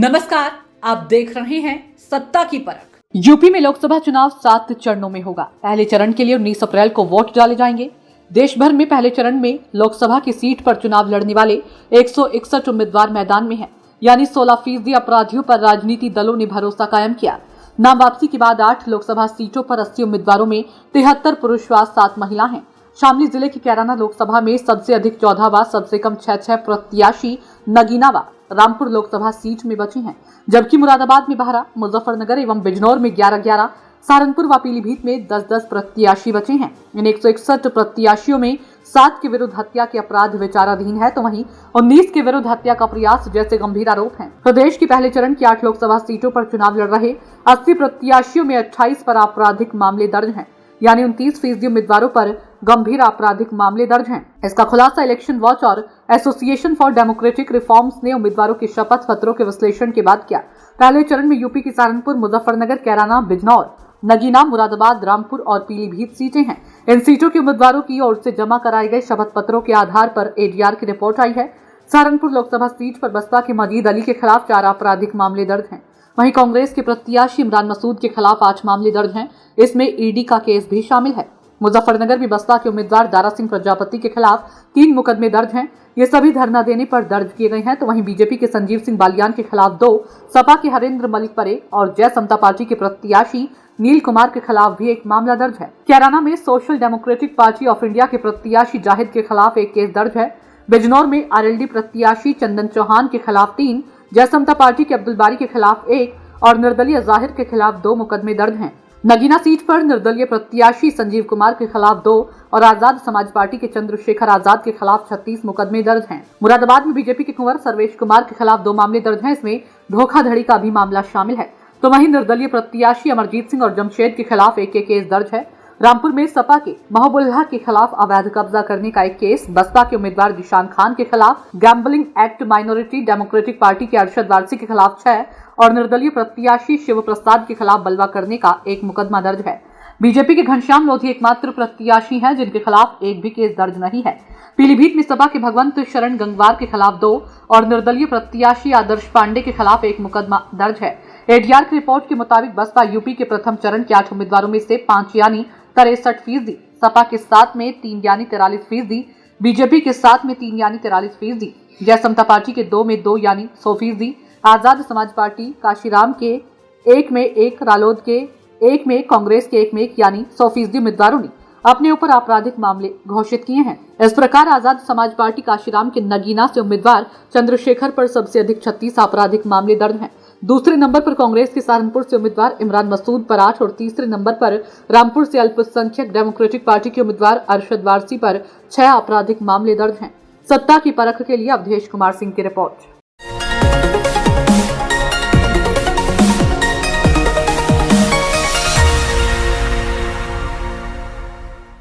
नमस्कार, आप देख रहे हैं सत्ता की परख। यूपी में लोकसभा चुनाव 7 चरणों में होगा। पहले चरण के लिए 19 अप्रैल को वोट डाले जाएंगे। देश भर में पहले चरण में लोकसभा की सीट पर चुनाव लड़ने वाले 161 उम्मीदवार मैदान में हैं, यानी 16% अपराधियों पर राजनीति दलों ने भरोसा कायम किया। नाम वापसी के बाद 8 लोकसभा सीटों पर 80 उम्मीदवारों में 73 पुरुष व 7 महिला हैं। शामली जिले की कैराना लोकसभा में सबसे अधिक 14 व सबसे कम 6 प्रत्याशी नगीना व रामपुर लोकसभा सीट में बचे हैं, जबकि मुरादाबाद में 12, मुजफ्फरनगर एवं बिजनौर में 11, सहारनपुर व पीलीभीत में 10 प्रत्याशी बचे हैं। इन 161 प्रत्याशियों में 7 के विरुद्ध हत्या के अपराध विचाराधीन है, तो वहीं 19 के विरुद्ध हत्या का प्रयास जैसे गंभीर आरोप हैं। प्रदेश की पहले चरण की 8 लोकसभा सीटों पर चुनाव लड़ रहे 80 प्रत्याशियों में 28 पर आपराधिक मामले दर्ज हैं, यानी 29% उम्मीदवारों पर गंभीर आपराधिक मामले दर्ज हैं। इसका खुलासा इलेक्शन वॉच और एसोसिएशन फॉर डेमोक्रेटिक रिफॉर्म्स ने उम्मीदवारों के शपथ पत्रों के विश्लेषण के बाद किया। पहले चरण में यूपी की सहारनपुर, मुजफ्फरनगर, कैराना, बिजनौर, नगीना, मुरादाबाद, रामपुर और पीलीभीत सीटें हैं। इन सीटों के उम्मीदवारों की ओर से जमा कराए गए शपथ पत्रों के आधार पर एडीआर की रिपोर्ट आई है। सहारनपुर लोकसभा सीट पर बसपा के मजीद अली के खिलाफ 4 आपराधिक मामले दर्ज हैं। वहीं कांग्रेस के प्रत्याशी इमरान मसूद के खिलाफ 8 मामले दर्ज हैं। इसमें ईडी का केस भी शामिल है। मुजफ्फरनगर में बसपा के उम्मीदवार दारा सिंह प्रजापति के खिलाफ 3 मुकदमे दर्ज हैं। ये सभी धरना देने पर दर्ज किए गए हैं। तो वहीं बीजेपी के संजीव सिंह बालियान के खिलाफ 2, सपा के हरेंद्र मलिक पर 1 और जय समता पार्टी के प्रत्याशी नील कुमार के खिलाफ भी 1 मामला दर्ज है। कैराना में social democratic party of India के प्रत्याशी जाहिद के खिलाफ 1 केस दर्ज है। बिजनौर में आरएलडी प्रत्याशी चंदन चौहान के खिलाफ 3, जय समता पार्टी के अब्दुल बारी के खिलाफ 1 और निर्दलीय जाहिर के खिलाफ 2 मुकदमे दर्ज हैं। नगीना सीट पर निर्दलीय प्रत्याशी संजीव कुमार के खिलाफ 2 और आजाद समाज पार्टी के चंद्रशेखर आजाद के खिलाफ 36 मुकदमे दर्ज हैं। मुरादाबाद में बीजेपी के कुंवर सर्वेश कुमार के खिलाफ 2 मामले दर्ज हैं। इसमें धोखाधड़ी का भी मामला शामिल है। तो वहीं निर्दलीय प्रत्याशी अमरजीत सिंह और जमशेद के खिलाफ 1 केस दर्ज है। रामपुर में सपा के महबुल्लाह के खिलाफ अवैध कब्जा करने का 1 केस, बसपा के उम्मीदवार जिशान खान के खिलाफ, gambling act minority democratic party के अरशद वारसी के खिलाफ 6 और निर्दलीय प्रत्याशी शिव प्रसाद के खिलाफ बलवा करने का 1 मुकदमा दर्ज है। बीजेपी के घनश्याम लोधी एकमात्र प्रत्याशी हैं जिनके खिलाफ 1 भी केस दर्ज नहीं है। पीलीभीत में सपा के भगवंत शरण गंगवार के खिलाफ 2 और निर्दलीय प्रत्याशी आदर्श पांडे के खिलाफ 1 मुकदमा दर्ज है। एडीआर की रिपोर्ट के मुताबिक बसपा यूपी के प्रथम चरण के 8 उम्मीदवारों में से 5 यानी 63%, सपा के 7 में 3 यानी 43%, बीजेपी के 7 में 3 यानी 43%, जय समता पार्टी के 2 में 2 यानी 100%, आजाद समाज पार्टी काशीराम के 1 में 1, रालोद के 1 में, कांग्रेस के 1 में 1 यानी 100% उम्मीदवारों ने अपने ऊपर आपराधिक मामले घोषित किए हैं। इस प्रकार आजाद समाज पार्टी काशीराम के नगीना से उम्मीदवार चंद्रशेखर पर सबसे अधिक 36 आपराधिक मामले दर्ज हैं। दूसरे नंबर पर कांग्रेस के सहारनपुर से उम्मीदवार इमरान मसूद पर 8 और तीसरे नंबर पर रामपुर से अल्पसंख्यक डेमोक्रेटिक पार्टी के उम्मीदवार अरशद वारसी पर 6 आपराधिक मामले दर्ज हैं। सत्ता की परख के लिए अवधेश कुमार सिंह की रिपोर्ट।